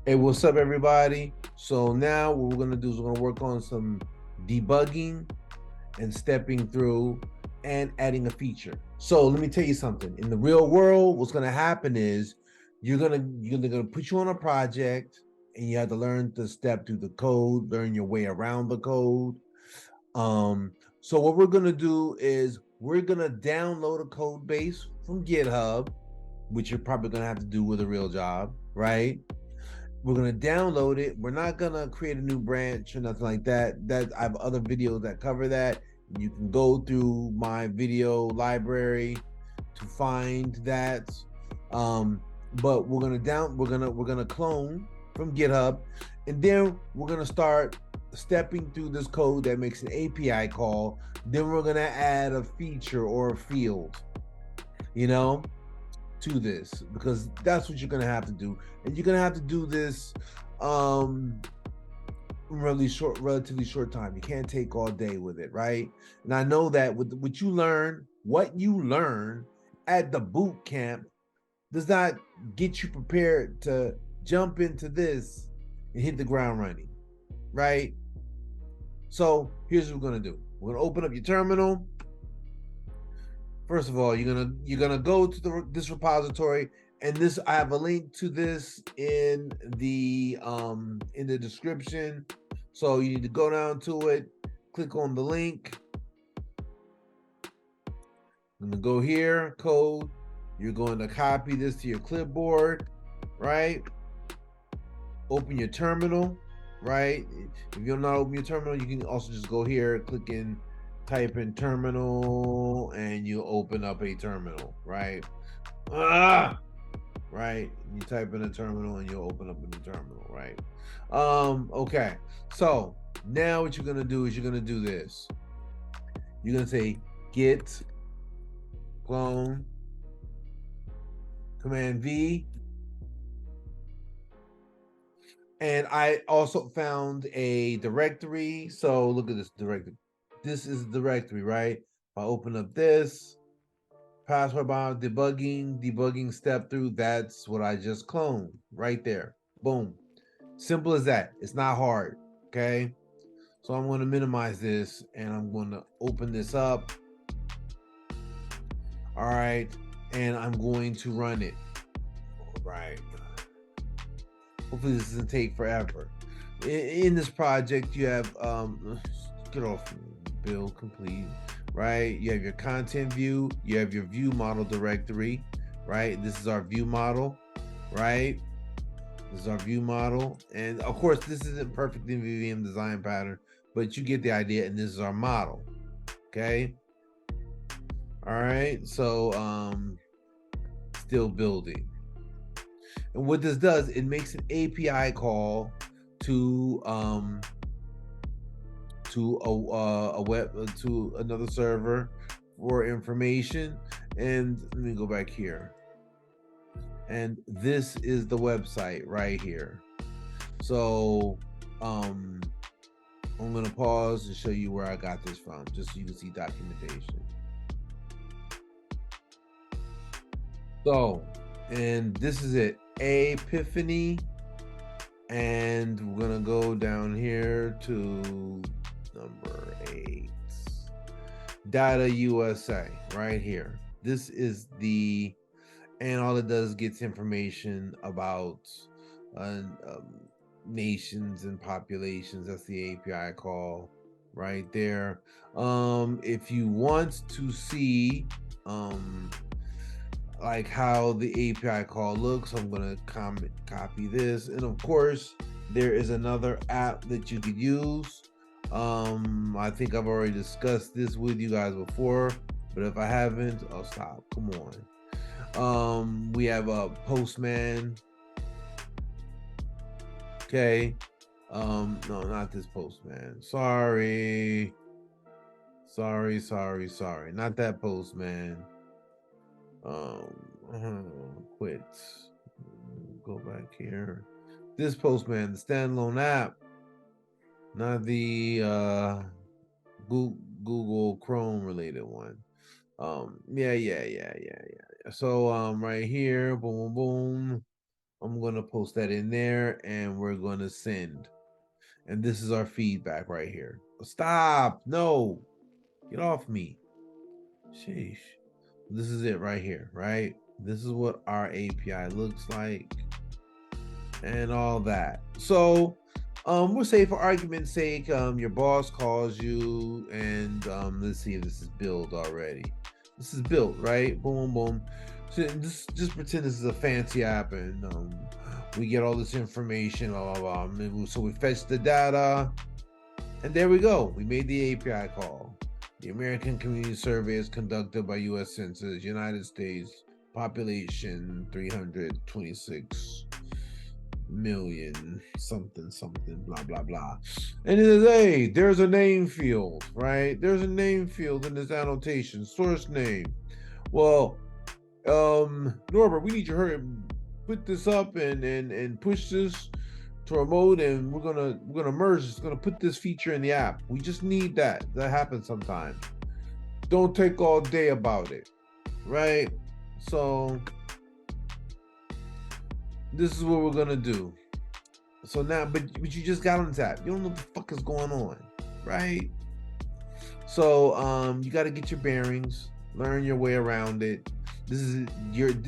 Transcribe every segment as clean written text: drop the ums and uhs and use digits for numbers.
Hey, what's up, everybody? So now what we're gonna do is we're gonna work on some debugging and stepping through and adding a feature. So let me tell you something. In the real world, what's gonna happen is you're gonna put you on a project and you have to learn to step through the code, learn your way around the code. Um, so what we're gonna do is we're gonna download a code base from GitHub, which you're probably gonna have to do with a real job, right? We're gonna download it. We're not gonna create a new branch or nothing like that. I have other videos that cover that. You can go through my video library to find that. Um, but we're gonna clone from GitHub, and then we're gonna start stepping through this code that makes an API call. Then we're gonna add a feature or a field, you know, to this, because that's what you're gonna have to do, and you're gonna have to do this um relatively short time. You can't take all day with it, right? And I know that with what you learn at the boot camp does not get you prepared to jump into this and hit the ground running, right? So here's what we're gonna do. We're gonna open up your terminal. First of all, you're gonna go to this repository, and this I have a link to this in the description. So you need to go down to it, click on the link. I'm gonna go here, code. You're going to copy this to your clipboard, right? Open your terminal, right? If you're not open your terminal, you can also just go here, click in, type in terminal, and you open up a terminal, right? Ah, right. You type in a terminal and you'll open up a new terminal, right? Okay. So now what you're gonna do is you're gonna do this. You're gonna say git clone command V. And I also found a directory. So look at this directory. This is a directory, right? If I open up this, password bomb debugging step through, that's what I just cloned right there. Boom. Simple as that. It's not hard. Okay. So I'm going to minimize this and I'm going to open this up. All right. And I'm going to run it. All right. Hopefully this doesn't take forever. In this project, you have get off build complete, right? You have your content view, you have your view model directory, right? This is our view model, right? This is our view model, and of course, this isn't perfect in VVM design pattern, but you get the idea. And this is our model, okay? All right, so still building. And what this does, it makes an API call to a web to another server for information. And let me go back here. And this is the website right here. So I'm gonna pause and show you where I got this from, just so you can see documentation. So, and this is it, Epiphany. And we're gonna go down here to number 8, data USA, right here. This is and all it does gets information about uh, um, nations and populations. That's the API call right there. If you want to see like how the API call looks, I'm gonna copy this, and of course there is another app that you could use. I think I've already discussed this with you guys before, but if I haven't, I'll stop. Come on. We have a Postman. Okay. No, not this Postman. Sorry. Not that Postman. Quit. Go back here. This Postman, the standalone app, not the Google Chrome related one. Yeah. So right here, boom, boom, boom. I'm going to post that in there, and we're going to send. And this is our feedback right here. Stop. No. Get off me. Sheesh. This is it right here, right? This is what our API looks like and all that. So we'll say for argument's sake, your boss calls you and let's see if this is built already. This is built, right? Boom, boom. So just pretend this is a fancy app and we get all this information, blah, blah, blah. So we fetch the data and there we go. We made the API call. The American Community Survey is conducted by U.S. Census, United States, population 326 million, something, blah, blah, blah. And it says, hey, there's a name field, right? There's a name field in this annotation, source name. Well, Norbert, we need you to hurry put this up and push this to our mode, and we're gonna merge this, gonna put this feature in the app. We just need that. That happens sometimes. Don't take all day about it, right? So this is what we're gonna do. So now, but you just got on this app. You don't know what the fuck is going on, right? So you got to get your bearings, learn your way around it. This is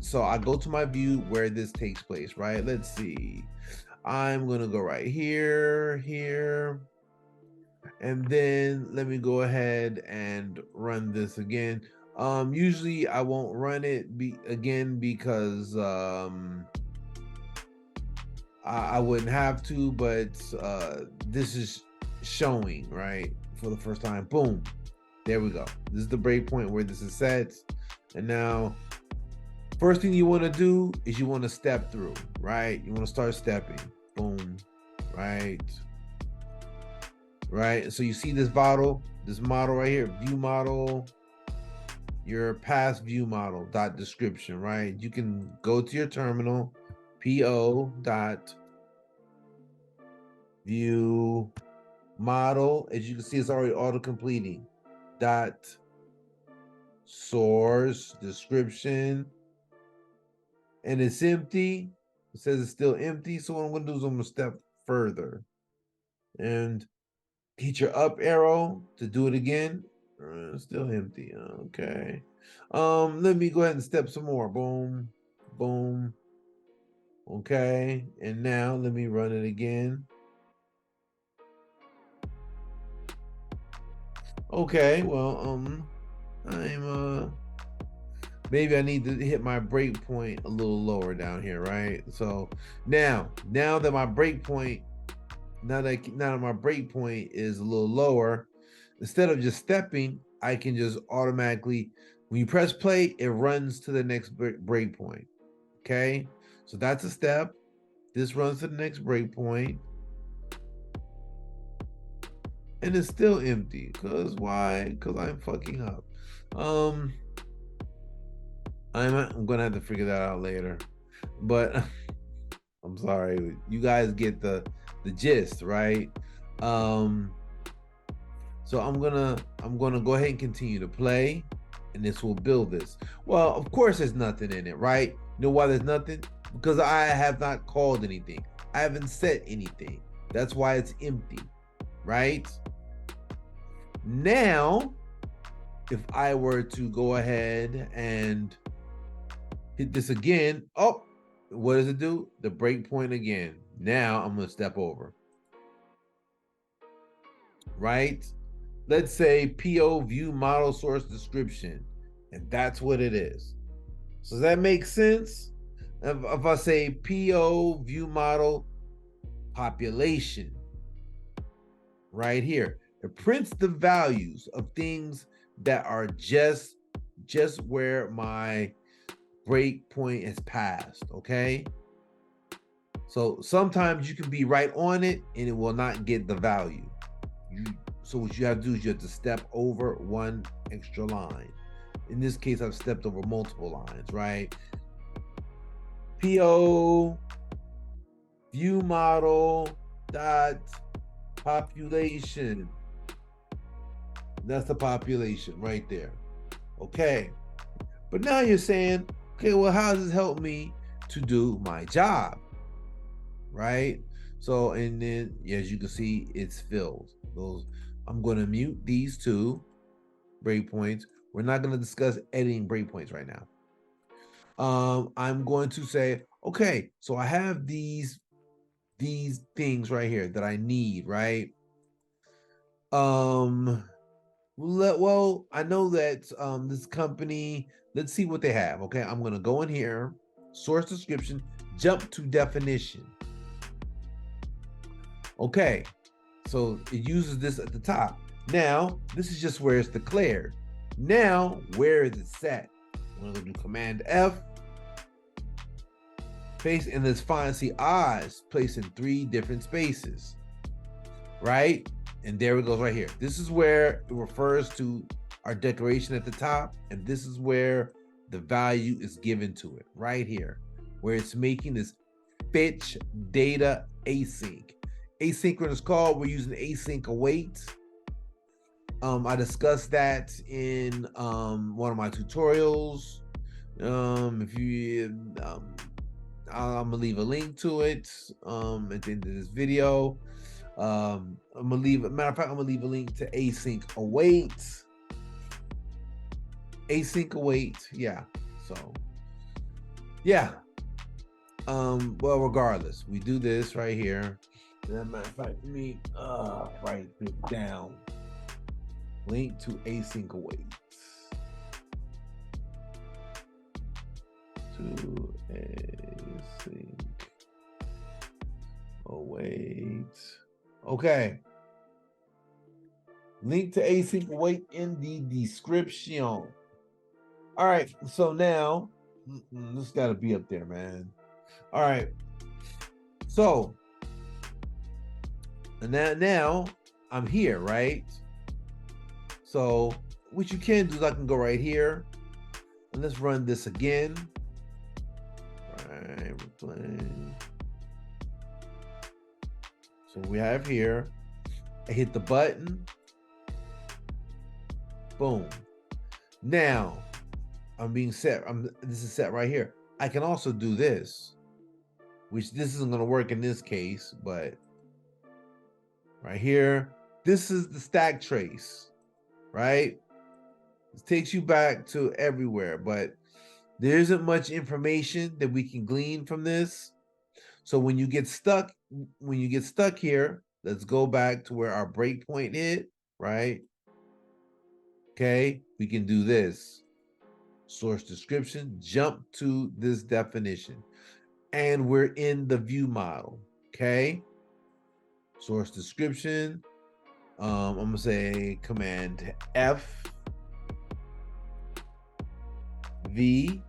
so I go to my view where this takes place, right? Let's see. I'm gonna go right here, and then let me go ahead and run this again. Usually I won't run it again because I wouldn't have to, but this is showing right for the first time. Boom, there we go. This is the breakpoint where this is set, and now first thing you want to do is you want to step through, right? You want to start stepping. Boom, right. So you see this model right here, view model, your past view model dot description, right? You can go to your terminal, po dot view model. As you can see, it's already auto completing. Dot source description, and it's empty. It says it's still empty. So what I'm gonna do is I'm gonna step further and hit your up arrow to do it again. Still empty. Okay. Let me go ahead and step some more. Boom, boom. Okay, and now let me run it again. Okay, well, maybe I need to hit my breakpoint a little lower down here, right? So now that my breakpoint, now that my breakpoint is a little lower, instead of just stepping, I can just automatically, when you press play, it runs to the next breakpoint. Okay, so that's a step. This runs to the next breakpoint, and it's still empty. Cause why? Cause I'm fucking up. I'm gonna have to figure that out later, but I'm sorry. You guys get the gist, right? So I'm gonna go ahead and continue to play, and this will build this. Well, of course there's nothing in it, right? You know why there's nothing? Because I have not called anything. I haven't set anything. That's why it's empty, right? Now, if I were to go ahead and hit this again, oh, what does it do? The breakpoint again. Now I'm gonna step over, right? Let's say PO view model source description, and that's what it is. So does that make sense? If I say PO view model population right here, it prints the values of things that are just where my breakpoint has passed. Okay, so sometimes you can be right on it and it will not get the value. So what you have to do is you have to step over one extra line. In this case, I've stepped over multiple lines, right? PO view model dot population. That's the population right there. Okay. But now you're saying, okay, well, how does this help me to do my job? right? So, and then as you can see, it's filled. Those, I'm going to mute these two breakpoints. We're not going to discuss editing breakpoints right now. I'm going to say, okay, so I have these things right here that I need, right? Well, I know that this company, let's see what they have. Okay, I'm gonna go in here, source description, jump to definition. Okay, so it uses this at the top. Now, this is just where it's declared. Now, where is it set? I'm gonna do Command F, paste, and let's find, see, odds placed in 3 different spaces, right? And there it goes right here. This is where it refers to our declaration at the top, and this is where the value is given to it, right here, where it's making this fetch data async. Asynchronous call, we're using async await. I discussed that in one of my tutorials. If you, I'm gonna leave a link to it at the end of this video. I'm gonna leave, matter of fact, I'm gonna leave a link to async await. Async await, yeah. So, yeah. Well, regardless, we do this right here. As a matter of fact, let me write it down. Link to async await. To async await. Okay. Link to async await in the description. All right. So now, this got to be up there, man. All right. So, and now I'm here, right? So, what you can do is I can go right here, and let's run this again. Right, replay. So we have here, I hit the button, boom. Now, I'm being set, this is set right here. I can also do this, which this isn't gonna work in this case, but right here, this is the stack trace, right? It takes you back to everywhere, but there isn't much information that we can glean from this. So when you get stuck here, let's go back to where our breakpoint is, right? Okay, we can do this. Source description, jump to this definition. And we're in the view model, okay? Source description, I'm gonna say Command F, V,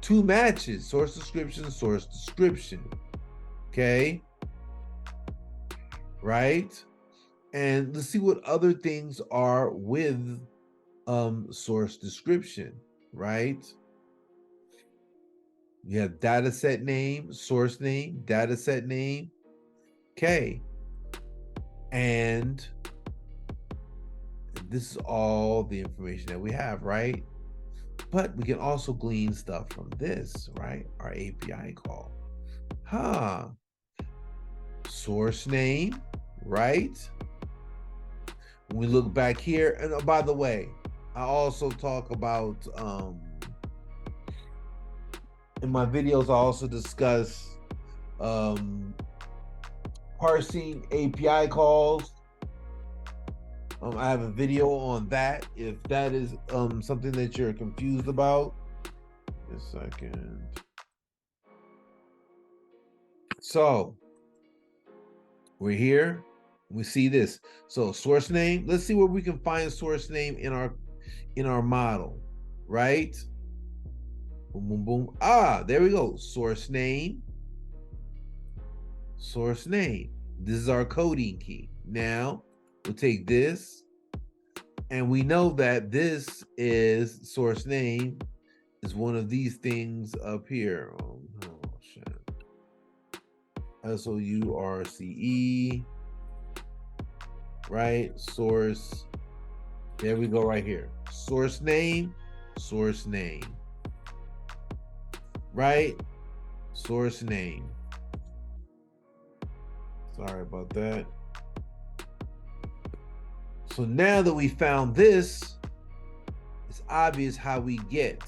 2 matches, source description, okay? Right? And let's see what other things are with source description, right? You have data set name, source name, data set name, okay. And this is all the information that we have, right? But we can also glean stuff from this, right? Our API call. Source name, right? When we look back here, and by the way, I also talk about, in my videos, I also discuss parsing API calls. I have a video on that. If that is something that you're confused about, a second. So we're here. We see this. So source name. Let's see where we can find source name in our model, right? Boom, boom, boom. There we go. Source name. Source name. This is our coding key. Now we'll take this, and we know that this is source name is one of these things up here. Oh shit. SOURCE, right? Source. There we go, right here. Source name, right? Source name. Sorry about that. So now that we found this, it's obvious how we get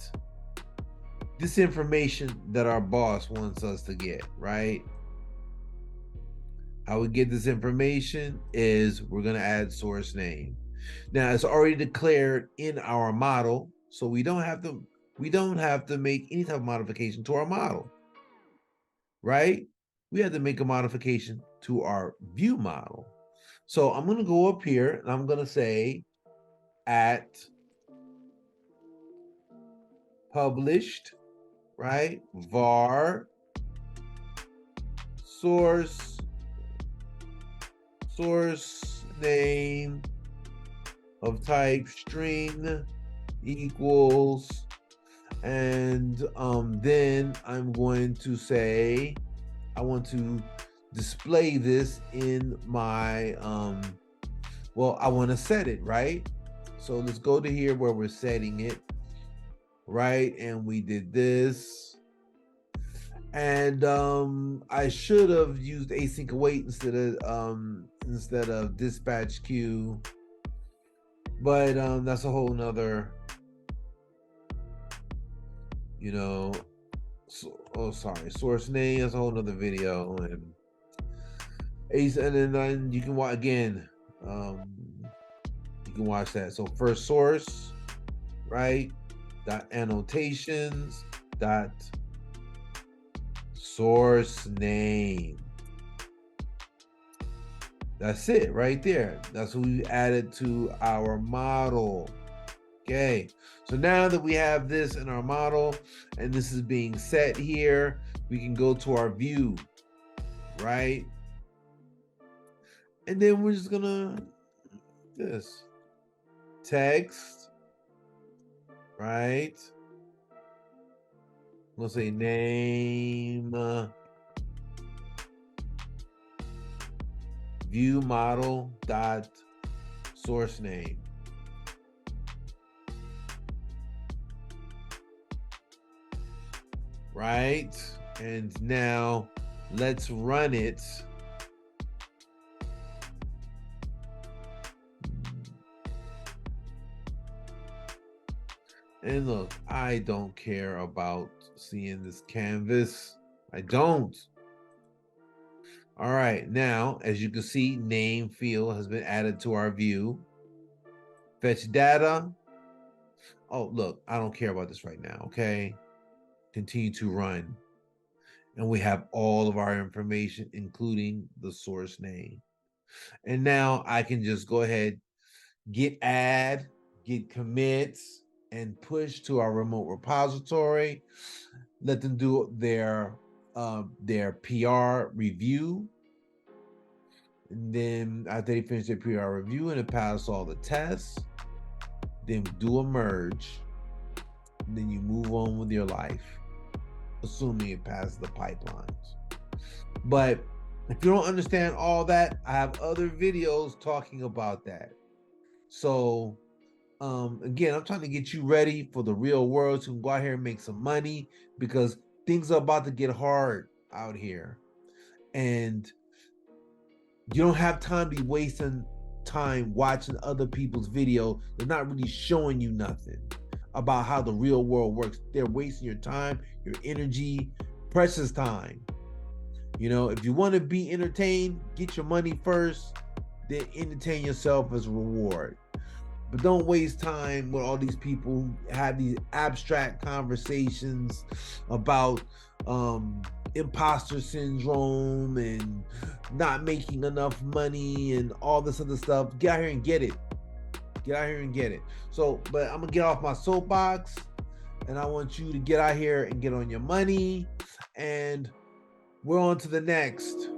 this information that our boss wants us to get, right? How we get this information is we're going to add source name. Now it's already declared in our model, so we don't have to make any type of modification to our model, right? We have to make a modification to our view model. So I'm going to go up here and I'm going to say at published, right? Var source name of type string equals, and then I'm going to say I want to display this in my well, I want to set it, right? So let's go to here where we're setting it, right? And we did this. And I should have used async await instead of dispatch queue, but that's a whole nother, you know. Source name, that's a whole nother video, and then you can watch again. You can watch that. So first source, right? Dot annotations dot source name. That's it right there. That's what we added to our model. Okay, so now that we have this in our model and this is being set here, we can go to our view, right? And then we're just gonna this text, right? Let's say name view model dot source name. Right? And now let's run it. And look, I don't care about seeing this canvas. I don't. All right, now, as you can see, name field has been added to our view. Fetch data. Oh, look, I don't care about this right now, okay? Continue to run. And we have all of our information, including the source name. And now I can just go ahead, git add, git commits, and push to our remote repository. Let them do their PR review. And then after they finish their PR review and it passes all the tests, then do a merge. And then you move on with your life, assuming it passes the pipelines. But if you don't understand all that, I have other videos talking about that. So again, I'm trying to get you ready for the real world so you can go out here and make some money, because things are about to get hard out here. And you don't have time to be wasting time watching other people's video. They're not really showing you nothing about how the real world works. They're wasting your time, your energy, precious time. You know, if you want to be entertained, get your money first, then entertain yourself as a reward. But don't waste time with all these people who have these abstract conversations about imposter syndrome and not making enough money and all this other stuff. Get out here and get it. Get out here and get it. So, but I'm gonna get off my soapbox, and I want you to get out here and get on your money, and we're on to the next.